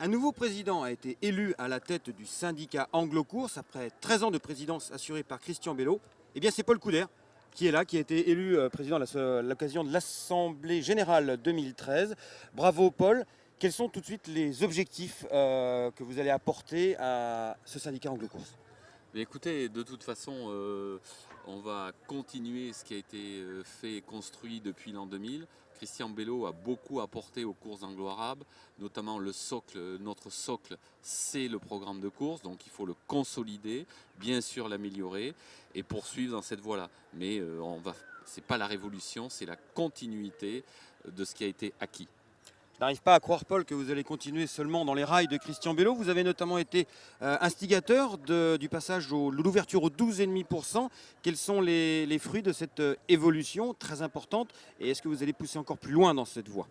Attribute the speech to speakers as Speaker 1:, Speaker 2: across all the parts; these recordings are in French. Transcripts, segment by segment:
Speaker 1: Un nouveau président a été élu à la tête du syndicat Anglo-Course après 13 ans de présidence assurée par Christian Bello. Eh bien, c'est Paul Couder qui est là, qui a été élu président à l'occasion de l'Assemblée Générale 2013. Bravo Paul. Quels sont tout de suite les objectifs que vous allez apporter à ce syndicat Anglo-Course?
Speaker 2: Mais écoutez, de toute façon, on va continuer ce qui a été fait et construit depuis l'an 2000. Christian Bello a beaucoup apporté aux courses anglo-arabes, notamment le socle. Notre socle, c'est le programme de course, donc il faut le consolider, bien sûr l'améliorer et poursuivre dans cette voie-là. Mais c'est pas la révolution, c'est la continuité de ce qui a été acquis.
Speaker 1: Je n'arrive pas à croire, Paul, que vous allez continuer seulement dans les rails de Christian Bello. Vous avez notamment été instigateur du passage de l'ouverture au 12,5%. Quels sont les fruits de cette évolution très importante? Et est-ce que vous allez pousser encore plus loin dans cette voie?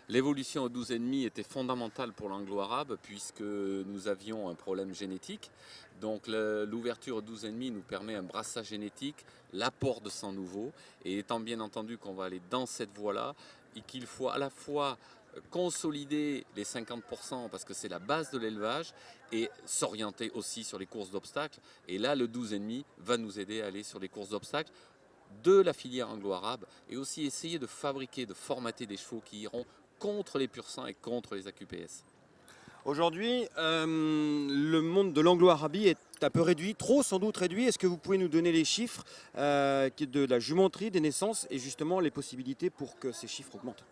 Speaker 2: L'évolution au 12,5 était fondamentale pour l'anglo-arabe puisque nous avions un problème génétique. Donc l'ouverture au 12,5 nous permet un brassage génétique, l'apport de sang nouveau. Et étant bien entendu qu'on va aller dans cette voie-là et qu'il faut à la fois consolider les 50% parce que c'est la base de l'élevage et s'orienter aussi sur les courses d'obstacles. Et là, le 12,5 va nous aider à aller sur les courses d'obstacles de la filière anglo-arabe et aussi essayer de fabriquer, de formater des chevaux qui iront contre les pur sang et contre les AQPS.
Speaker 1: Aujourd'hui, le monde de l'anglo-arabie est un peu réduit, trop sans doute réduit. Est-ce que vous pouvez nous donner les chiffres de la jumenterie, des naissances et justement les possibilités pour que ces chiffres augmentent?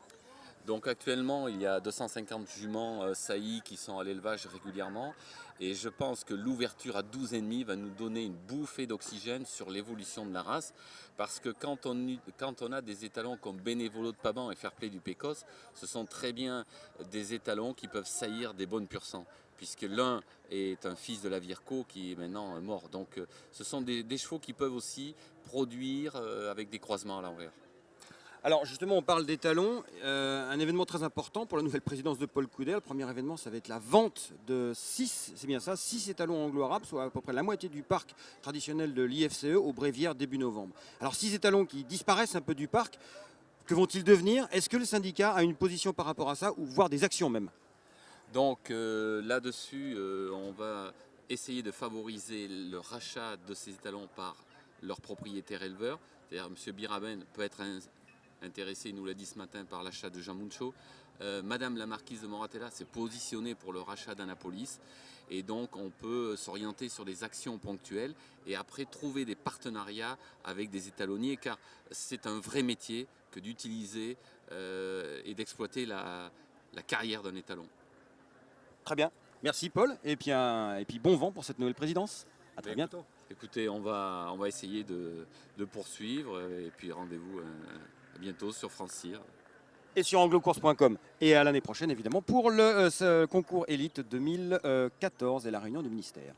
Speaker 2: Donc actuellement, il y a 250 juments saillies qui sont à l'élevage régulièrement. Et je pense que l'ouverture à 12,5 va nous donner une bouffée d'oxygène sur l'évolution de la race. Parce que quand on a des étalons comme Bénévolo de Paban et Fairplay du Pécos, ce sont très bien des étalons qui peuvent saillir des bonnes pur sang. Puisque l'un est un fils de la Virco qui est maintenant mort. Donc ce sont des chevaux qui peuvent aussi produire avec des croisements à l'envers.
Speaker 1: Alors justement, on parle d'étalons, un événement très important pour la nouvelle présidence de Paul Couder. Le premier événement, ça va être la vente de 6, c'est bien ça, 6 étalons anglo-arabes, soit à peu près la moitié du parc traditionnel de l'IFCE au Bréviaire début novembre. Alors 6 étalons qui disparaissent un peu du parc, que vont-ils devenir? Est-ce que le syndicat a une position par rapport à ça, ou voire des actions même?
Speaker 2: Donc là-dessus, on va essayer de favoriser le rachat de ces étalons par leurs propriétaires éleveurs. C'est-à-dire M. Biraben peut être intéressé, il nous l'a dit ce matin, par l'achat de Jean Muncho. Madame la marquise de Moratella s'est positionnée pour le rachat d'Annapolis. Et donc on peut s'orienter sur des actions ponctuelles et après trouver des partenariats avec des étalonniers, car c'est un vrai métier que d'utiliser et d'exploiter la carrière d'un étalon.
Speaker 1: Très bien. Merci Paul, et puis bon vent pour cette nouvelle présidence. À très bientôt.
Speaker 2: Écoutez, on va essayer de poursuivre et puis rendez-vous à bientôt sur France Cyr.
Speaker 1: Et sur anglocourse.com. Et à l'année prochaine évidemment pour le concours élite 2014 et la réunion du ministère.